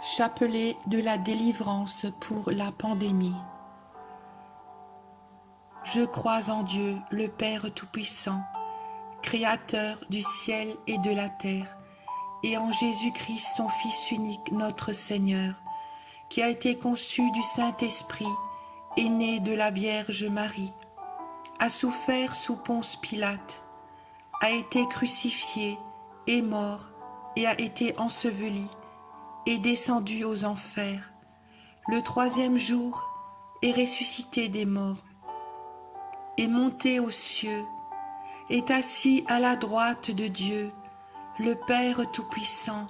Chapelet de la délivrance pour la pandémie. Je crois en Dieu, le Père Tout-Puissant, Créateur du ciel et de la terre, et en Jésus-Christ, son Fils unique, notre Seigneur, qui a été conçu du Saint-Esprit, est né de la Vierge Marie, a souffert sous Ponce Pilate, a été crucifié, est mort et a été enseveli, est descendu aux enfers. Le troisième jour est ressuscité des morts, est monté aux cieux, est assis à la droite de Dieu, le Père Tout-Puissant,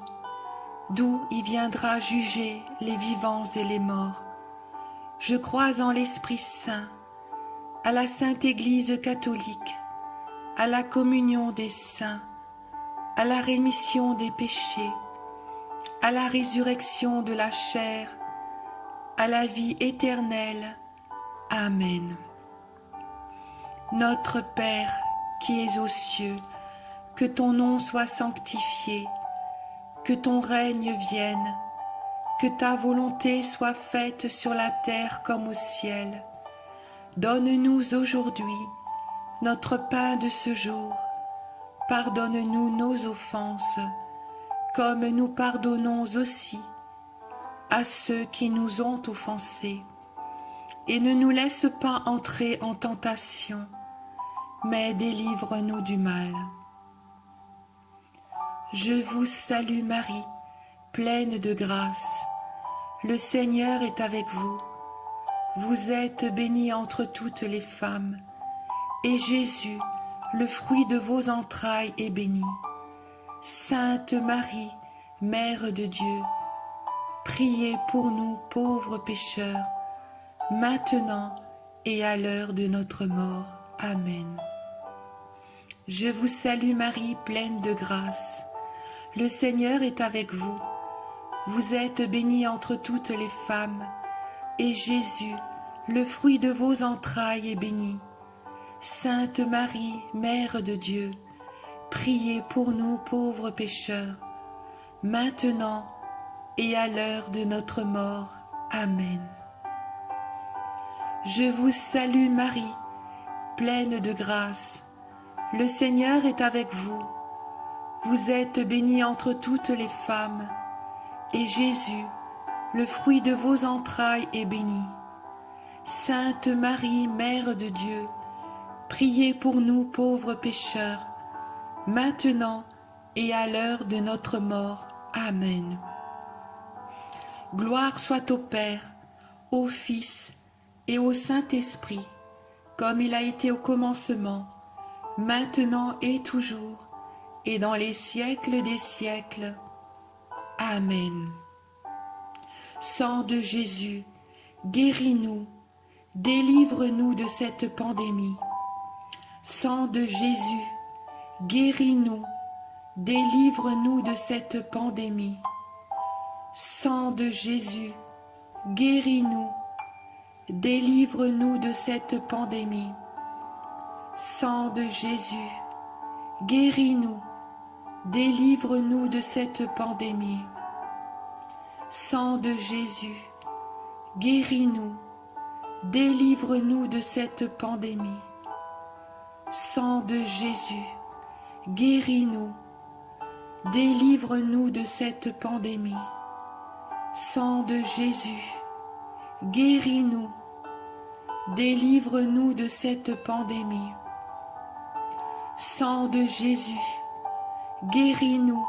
d'où il viendra juger les vivants et les morts. Je crois en l'Esprit Saint, à la Sainte Église catholique, à la communion des saints, à la rémission des péchés, à la résurrection de la chair, à la vie éternelle. Amen. Notre Père qui es aux cieux, que ton nom soit sanctifié, que ton règne vienne, que ta volonté soit faite sur la terre comme au ciel. Donne-nous aujourd'hui notre pain de ce jour. Pardonne-nous nos offenses, comme nous pardonnons aussi à ceux qui nous ont offensés. Et ne nous laisse pas entrer en tentation, mais délivre-nous du mal. Je vous salue Marie, pleine de grâce. Le Seigneur est avec vous. Vous êtes bénie entre toutes les femmes, et Jésus, le fruit de vos entrailles, est béni. Sainte Marie, Mère de Dieu, priez pour nous pauvres pécheurs, maintenant et à l'heure de notre mort. Amen. Je vous salue Marie, pleine de grâce. Le Seigneur est avec vous. Vous êtes bénie entre toutes les femmes, et Jésus, le fruit de vos entrailles, est béni. Sainte Marie, Mère de Dieu, priez pour nous pauvres pécheurs, maintenant et à l'heure de notre mort. Amen. Je vous salue Marie, pleine de grâce. Le Seigneur est avec vous. Vous êtes bénie entre toutes les femmes, et Jésus, le fruit de vos entrailles, est béni. Sainte Marie, Mère de Dieu, priez pour nous pauvres pécheurs, maintenant et à l'heure de notre mort. Amen. Gloire soit au Père, au Fils et au Saint-Esprit, comme il a été au commencement, maintenant et toujours, et dans les siècles des siècles. Amen. Sang de Jésus, guéris-nous, délivre-nous de cette pandémie. Sang de Jésus, guéris-nous, délivre-nous de cette pandémie. Sang de Jésus, guéris-nous, délivre-nous de cette pandémie. Sang de Jésus, guéris-nous, délivre-nous de cette pandémie. Sang de Jésus, guéris-nous, délivre-nous de cette pandémie. Sang de Jésus, guéris-nous, délivre-nous de cette pandémie. Sang de Jésus, guéris-nous, délivre-nous de cette pandémie. Sang de Jésus, guéris-nous,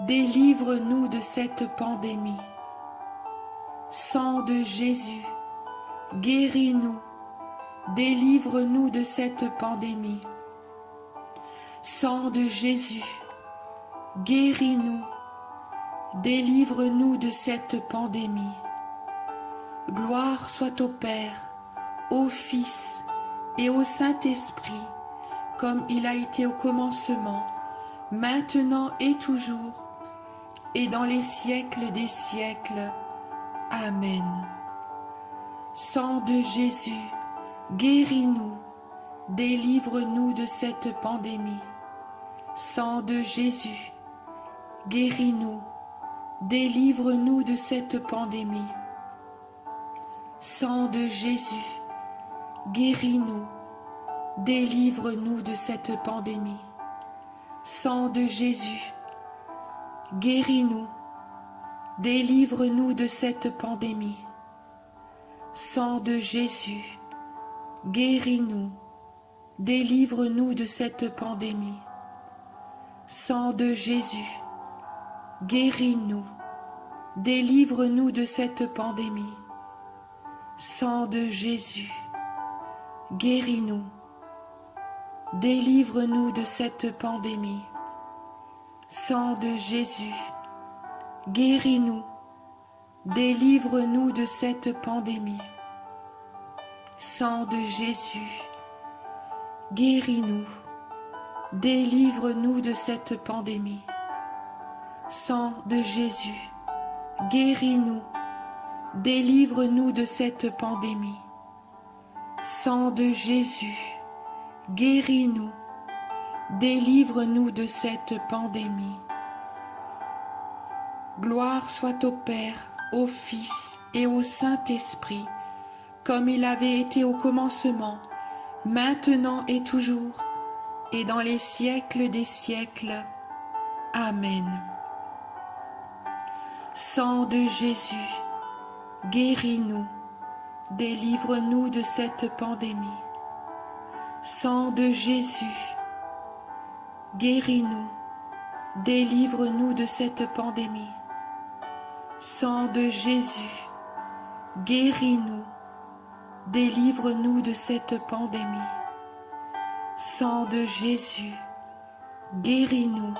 délivre-nous de cette pandémie. Sang de Jésus, guéris-nous, délivre-nous de cette pandémie. Sang de Jésus, guéris-nous, délivre-nous de cette pandémie. Gloire soit au Père, au Fils et au Saint-Esprit, comme il a été au commencement, maintenant et toujours, et dans les siècles des siècles. Amen. Sang de Jésus, guéris-nous, délivre-nous de cette pandémie. Sang de Jésus, guéris-nous, délivre-nous de cette pandémie. Sang de Jésus, guéris-nous, délivre-nous de cette pandémie. Sang de Jésus, guéris-nous, délivre-nous de cette pandémie. Sang de Jésus, guéris-nous, délivre-nous de cette pandémie. Sang de Jésus, guéris-nous, délivre-nous de cette pandémie. Sang de Jésus, guéris-nous, délivre-nous de cette pandémie. Sang de Jésus, guéris-nous, délivre-nous de cette pandémie. Sang de Jésus, guéris-nous, délivre-nous de cette pandémie. Sang de Jésus, guéris-nous, délivre-nous de cette pandémie. Sang de Jésus, guéris-nous, délivre-nous de cette pandémie. Gloire soit au Père, au Fils et au Saint-Esprit, comme il avait été au commencement, maintenant et toujours, et dans les siècles des siècles. Amen. Sang de Jésus, guéris-nous, délivre-nous de cette pandémie. Sang de Jésus, guéris-nous, délivre-nous de cette pandémie. Sang de Jésus, guéris-nous, délivre-nous de cette pandémie. Sang de Jésus, guéris-nous,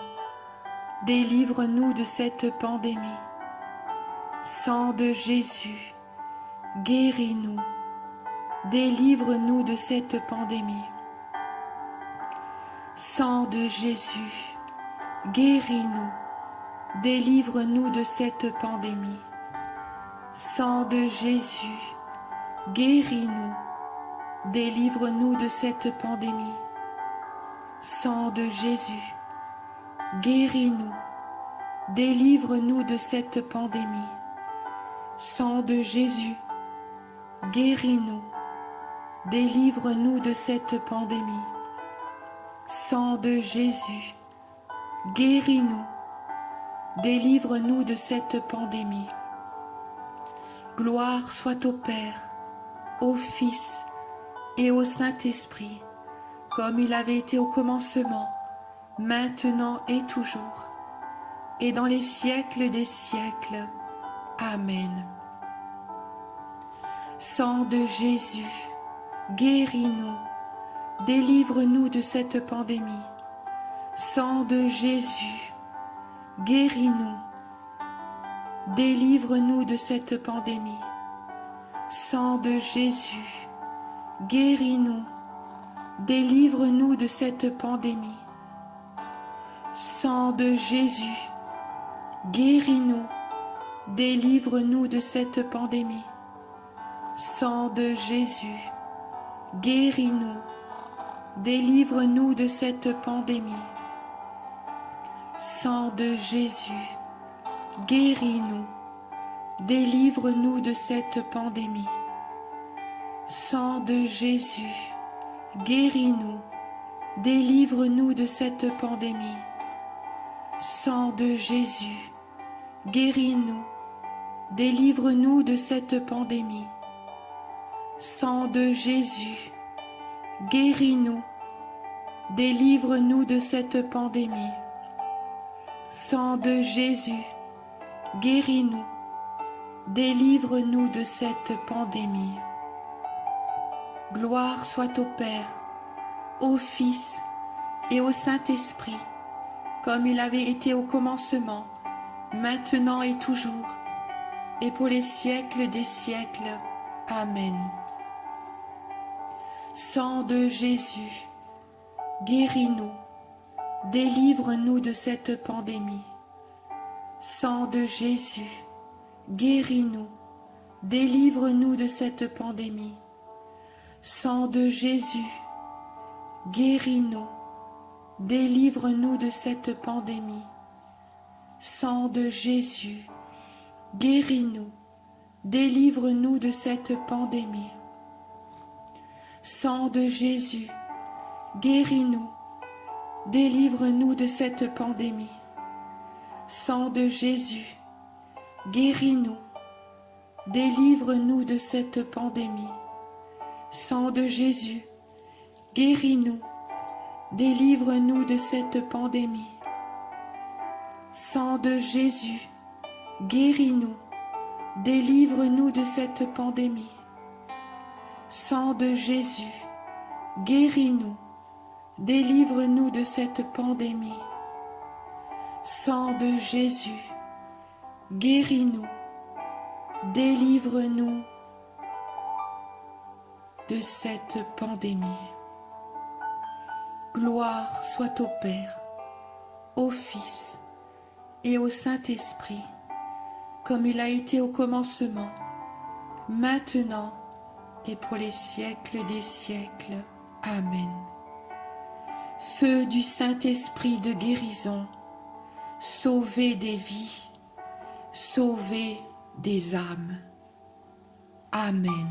délivre-nous de cette pandémie. Sang de Jésus, guéris-nous, délivre-nous de cette pandémie. Sang de Jésus, guéris-nous, délivre-nous de cette pandémie. Sang de Jésus, guéris-nous, délivre-nous de cette pandémie. Sang de Jésus, guéris-nous, délivre-nous de cette pandémie. Sang de Jésus, guéris-nous, délivre-nous de cette pandémie. Sang de Jésus, guéris-nous, délivre-nous de cette pandémie. Gloire soit au Père, au Fils et au Saint-Esprit, comme il avait été au commencement, maintenant et toujours, et dans les siècles des siècles. Amen. Sang de Jésus, guéris-nous, délivre-nous de cette pandémie. Sang de Jésus, guéris-nous, délivre-nous de cette pandémie. Sang de Jésus, guéris-nous, délivre-nous de cette pandémie. Sang de Jésus, guéris-nous, délivre-nous de cette pandémie. Sang de Jésus, guéris-nous, délivre-nous de cette pandémie. Sang de Jésus, guéris-nous, délivre-nous de cette pandémie. Sang de Jésus, guéris-nous, délivre-nous de cette pandémie. Sang de Jésus, guéris-nous, délivre-nous de cette pandémie. Sang de Jésus, guéris-nous, délivre-nous de cette pandémie. Sang de Jésus, guéris-nous, délivre-nous de cette pandémie. Gloire soit au Père, au Fils et au Saint-Esprit, comme il avait été au commencement, maintenant et toujours, et pour les siècles des siècles. Amen. Sang de Jésus, guéris-nous, délivre-nous de cette pandémie. Sang de Jésus, guéris-nous, délivre-nous de cette pandémie. Sang de Jésus, guéris-nous, délivre-nous de cette pandémie. Sang de Jésus, guéris-nous, délivre-nous de cette pandémie. Sang de Jésus, guéris-nous, délivre-nous de cette pandémie. Sang de Jésus, guéris-nous, délivre-nous de cette pandémie. Sang de Jésus, guéris-nous, délivre-nous de cette pandémie. Sang de Jésus, guéris-nous, délivre-nous de cette pandémie. Sang de Jésus, guéris-nous, délivre-nous de cette pandémie. Sang de Jésus, guéris-nous, délivre-nous de cette pandémie. Gloire soit au Père, au Fils et au Saint-Esprit, comme il a été au commencement, maintenant et pour les siècles des siècles. Amen. Feu du Saint-Esprit de guérison, sauvez des vies, sauvez des âmes. Amen.